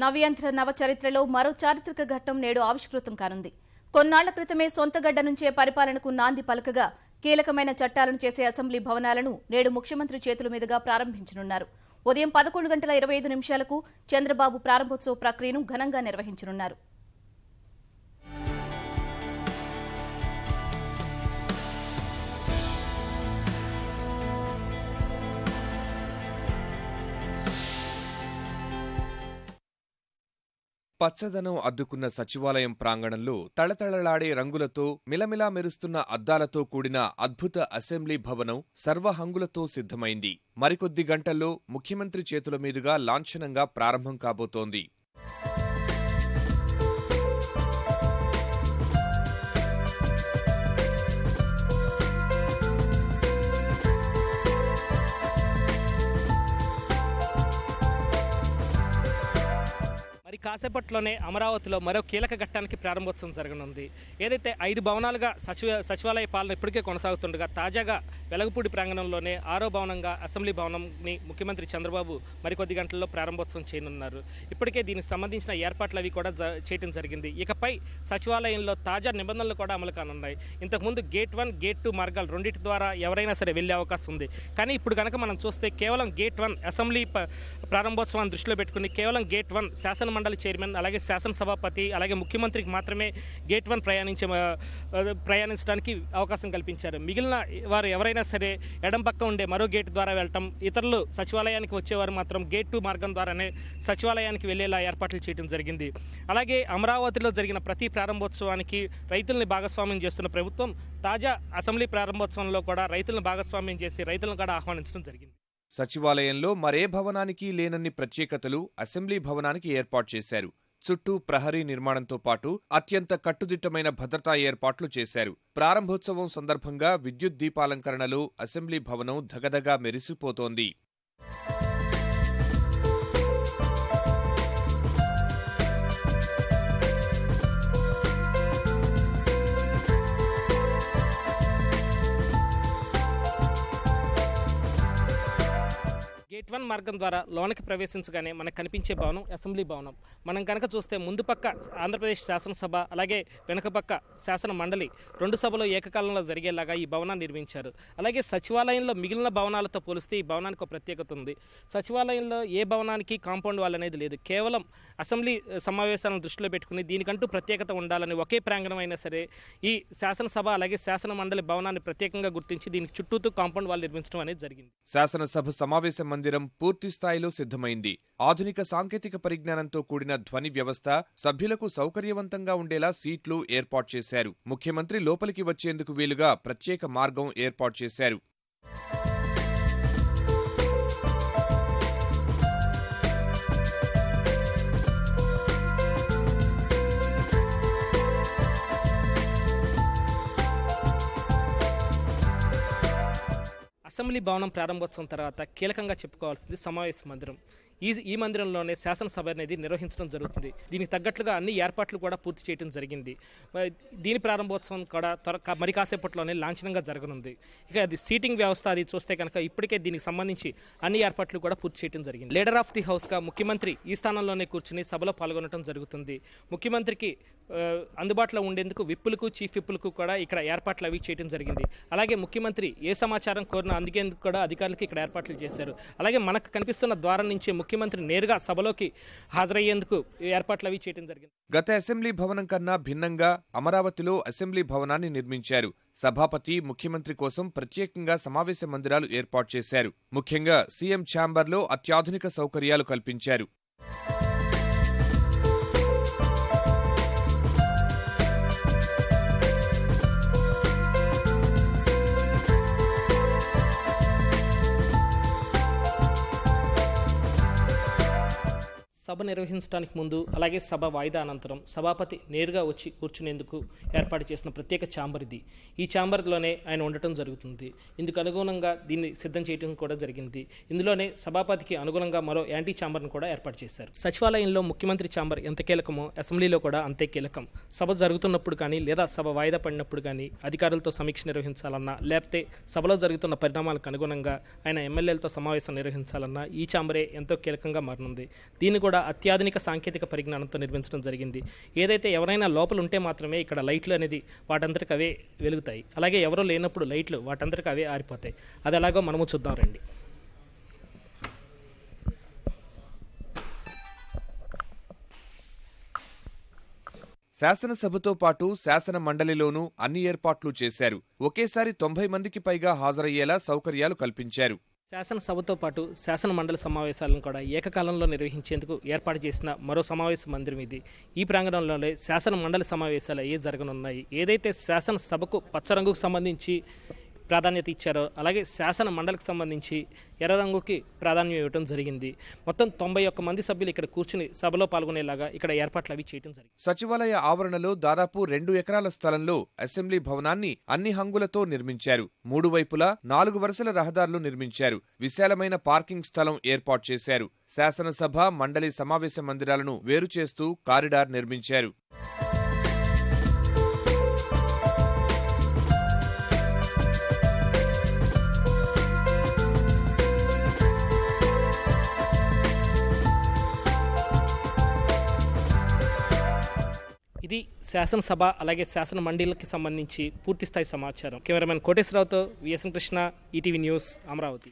నవ్యాంధ్ర నవచరిత్రలో మరో చారిత్రక ఘట్టం నేడు ఆవిష్కృతం కానుంది. కొన్నాళ్ల క్రితమే సొంతగడ్డ నుంచే పరిపాలనకు నాంది పలకగా కీలకమైన చట్టాలను చేసే అసెంబ్లీ భవనాలను నేడు ముఖ్యమంత్రి చేతుల మీదుగా ప్రారంభించనున్నారు. ఉదయం 11:25 చంద్రబాబు ప్రారంభోత్సవ ప్రక్రియను ఘనంగా నిర్వహించనున్నారు. పచ్చదనం అద్దుకున్న సచివాలయం ప్రాంగణంలో తళతళలాడే రంగులతో మిలమిలా మెరుస్తున్న అద్దాలతో కూడిన అద్భుత అసెంబ్లీ భవనం సర్వహంగులతో సిద్ధమైంది. మరికొద్ది గంటల్లో ముఖ్యమంత్రి చేతుల మీదుగా లాంఛనంగా ప్రారంభం కాబోతోంది. కాసేపట్లోనే అమరావతిలో మరో కీలక ఘట్టానికి ప్రారంభోత్సవం జరగనుంది. ఏదైతే 5 భవనాలుగా సచివాలయ పాలన ఇప్పటికే కొనసాగుతుండగా తాజాగా వెలగపూడి ప్రాంగణంలోనే 6వ భవనంగా అసెంబ్లీ భవనంని ముఖ్యమంత్రి చంద్రబాబు మరికొద్ది గంటల్లో ప్రారంభోత్సవం చేయనున్నారు. ఇప్పటికే దీనికి సంబంధించిన ఏర్పాట్లు అవి కూడా చేయడం జరిగింది. ఇకపై సచివాలయంలో తాజా నిబంధనలు కూడా అమలు కానున్నాయి. ఇంతకుముందు గేట్ 1, గేట్ 2 మార్గాలు రెండింటి ద్వారా ఎవరైనా సరే వెళ్లే అవకాశం ఉంది. కానీ ఇప్పుడు కనుక మనం చూస్తే కేవలం గేట్ 1 అసెంబ్లీ ప్రారంభోత్సవాన్ని దృష్టిలో పెట్టుకుని కేవలం గేట్ 1 శాసన మండలి చైర్మన్ అలాగే శాసనసభాపతి అలాగే ముఖ్యమంత్రికి మాత్రమే గేట్ 1 ప్రయాణించడానికి అవకాశం కల్పించారు. మిగిలిన వారు ఎవరైనా సరే ఎడం పక్క ఉండే మరో గేట్ ద్వారా వెళ్ళటం, ఇతరులు సచివాలయానికి వచ్చేవారు మాత్రం గేట్ 2 మార్గం ద్వారానే సచివాలయానికి వెళ్లేలా ఏర్పాట్లు చేయడం జరిగింది. అలాగే అమరావతిలో జరిగిన ప్రతి ప్రారంభోత్సవానికి రైతుల్ని భాగస్వామ్యం చేస్తున్న ప్రభుత్వం తాజా అసెంబ్లీ ప్రారంభోత్సవంలో కూడా రైతులను భాగస్వామ్యం చేసి రైతులను కూడా ఆహ్వానించడం జరిగింది. సచివాలయంలో మరే భవనానికి లేనన్ని ప్రత్యేకతలు అసెంబ్లీ భవనానికి ఏర్పాటు చేశారు. చుట్టూ ప్రహరీ నిర్మాణంతో పాటు అత్యంత కట్టుదిట్టమైన భద్రతా ఏర్పాట్లు చేశారు. ప్రారంభోత్సవం సందర్భంగా విద్యుత్ దీపాలంకరణలో అసెంబ్లీ భవనం ధగధగా మెరిసిపోతోంది. గేట్ 1 మార్గం ద్వారా లోనికి ప్రవేశించగానే మనకు కనిపించే భవనం అసెంబ్లీ భవనం. మనం కనుక చూస్తే ముందు పక్క ఆంధ్రప్రదేశ్ శాసనసభ అలాగే వెనుక పక్క శాసన మండలి 2 సభలు ఏకకాలంలో జరిగేలాగా ఈ భవనాన్ని నిర్మించారు. అలాగే సచివాలయంలో మిగిలిన భవనాలతో పోలిస్తే ఈ భవనానికి ఒక ప్రత్యేకత ఉంది. సచివాలయంలో ఏ భవనానికి కాంపౌండ్ వాల్ అనేది లేదు. కేవలం అసెంబ్లీ సమావేశాలను దృష్టిలో పెట్టుకుని దీనికంటూ ప్రత్యేకత ఉండాలని ఒకే ప్రాంగణం అయినా సరే ఈ శాసనసభ అలాగే శాసన మండలి భవనాన్ని ప్రత్యేకంగా గుర్తించి దీనికి చుట్టూతో కాంపౌండ్ వాల్ నిర్మించడం అనేది జరిగింది. శాసనసభ సమావేశ మందిరం పూర్తి స్థాయిలో సిద్ధమైంది. ఆధునిక సాంకేతిక పరిజ్ఞానంతో కూడిన ధ్వని వ్యవస్థ, సభ్యులకు సౌకర్యవంతంగా ఉండేలా సీట్లు ఏర్పాటు చేశారు. ముఖ్యమంత్రి లోపలికి వచ్చేందుకు వీలుగా ప్రత్యేక మార్గం ఏర్పాటు చేశారు. అసెంబ్లీ భవనం ప్రారంభోత్సవం తర్వాత కీలకంగా చెప్పుకోవాల్సింది సమావేశ మందిరం. ఈ మందిరంలోనే శాసనసభ అనేది నిర్వహించడం జరుగుతుంది. దీనికి తగ్గట్లుగా అన్ని ఏర్పాట్లు కూడా పూర్తి చేయడం జరిగింది. దీని ప్రారంభోత్సవం కూడా మరి కాసేపట్లోనే లాంఛనంగా జరగనుంది. ఇక అది సీటింగ్ వ్యవస్థ అది చూస్తే కనుక ఇప్పటికే దీనికి సంబంధించి అన్ని ఏర్పాట్లు కూడా పూర్తి చేయడం జరిగింది. లీడర్ ఆఫ్ ది హౌస్గా ముఖ్యమంత్రి ఈ స్థానంలోనే కూర్చుని సభలో పాల్గొనడం జరుగుతుంది. ముఖ్యమంత్రికి అందుబాటులో ఉండేందుకు విప్పులకు చీఫ్ విప్పులకు కూడా ఇక్కడ ఏర్పాట్లు అవి చేయడం జరిగింది. అలాగే ముఖ్యమంత్రి ఏ సమాచారం కోరినా అందుకేందుకు కూడా అధికారులకు ఇక్కడ ఏర్పాట్లు చేశారు. అలాగే మనకు కనిపిస్తున్న ద్వారం నుంచి ముఖ్యమంత్రి నేరుగా సభలోకి హాజరయ్యేందుకు ఏర్పాట్లు అవి చేయడం జరిగింది. గత అసెంబ్లీ భవనం కన్నా భిన్నంగా అమరావతిలో అసెంబ్లీ భవనాన్ని నిర్మించారు. సభాపతి, ముఖ్యమంత్రి కోసం ప్రత్యేకంగా సమావేశ మందిరాలు ఏర్పాటు చేశారు. ముఖ్యంగా సీఎం ఛాంబర్లో అత్యాధునిక సౌకర్యాలు కల్పించారు. సభ నిర్వహించడానికి ముందు అలాగే సభ వాయిదా అనంతరం సభాపతి నేరుగా వచ్చి కూర్చునేందుకు ఏర్పాటు చేసిన ప్రత్యేక ఛాంబర్ ఇది. ఈ ఛాంబర్లోనే ఆయన ఉండటం జరుగుతుంది. ఇందుకు అనుగుణంగా దీన్ని సిద్ధం చేయడం కూడా జరిగింది. ఇందులోనే సభాపతికి అనుగుణంగా మరో యాంటీ ఛాంబర్ను కూడా ఏర్పాటు చేశారు. సచివాలయంలో ముఖ్యమంత్రి ఛాంబర్ ఎంత కీలకమో అసెంబ్లీలో కూడా అంతే కీలకం. సభ జరుగుతున్నప్పుడు కానీ లేదా సభ వాయిదా పడినప్పుడు కానీ అధికారులతో సమీక్ష నిర్వహించాలన్నా లేకపోతే సభలో జరుగుతున్న పరిణామాలకు అనుగుణంగా ఆయన ఎమ్మెల్యేలతో సమావేశం నిర్వహించాలన్నా ఈ ఛాంబరే ఎంతో కీలకంగా మారనుంది. దీన్ని కూడా కూడా అత్యాధునిక సాంకేతిక పరిజ్ఞానంతో నిర్మించడం జరిగింది. ఏదైతే ఎవరైనా లోపల ఉంటే మాత్రమే ఇక్కడ లైట్లు అనేది వాటంతటికి అవే వెలుగుతాయి. అలాగే ఎవరో లేనప్పుడు లైట్లు వాటంతటికి అవే ఆరిపోతాయి. అది ఎలాగో మనము చూద్దాం రండి. శాసనసభతో పాటు శాసన మండలిలోనూ అన్ని ఏర్పాట్లు చేశారు. ఒకేసారి 90 మందికి పైగా హాజరయ్యేలా సౌకర్యాలు కల్పించారు. శాసనసభతో పాటు శాసన మండలి సమావేశాలను కూడా ఏకకాలంలో నిర్వహించేందుకు ఏర్పాటు చేసిన మరో సమావేశ మందిరం ఇది. ఈ ప్రాంగణంలోనే శాసన మండలి సమావేశాలు జరగనున్నాయి. ఏదైతే శాసనసభకు పచ్చ రంగుకు సంబంధించి ప్రాధాన్యత ఇచ్చారో అలాగే శాసన మండలికి సంబంధించి ఎర్ర రంగుకి ప్రాధాన్యం ఇవ్వడం జరిగింది. మొత్తం 91 మంది సభ్యులు ఇక్కడ కూర్చుని సభలో పాల్గొనేలాగా ఇక్కడ ఏర్పాట్లు అవి చేయడం జరిగింది. సచివాలయ ఆవరణలో దాదాపు 2 ఎకరాల స్థలంలో అసెంబ్లీ భవనాన్ని అన్ని హంగులతో నిర్మించారు. 3 వైపులా 4 వరుసల రహదారులు నిర్మించారు. విశాలమైన పార్కింగ్ స్థలం ఏర్పాటు చేశారు. శాసనసభ మండలి సమావేశ మందిరాలను వేరు చేస్తూ కారిడార్ నిర్మించారు. ఇది శాసనసభ అలాగే శాసన మండలికి సంబంధించి పూర్తిస్థాయి సమాచారం. కెమెరామెన్ కోటేశ్వరరావుతో విఎస్ఎన్ కృష్ణ, ఈటీవీ న్యూస్, అమరావతి.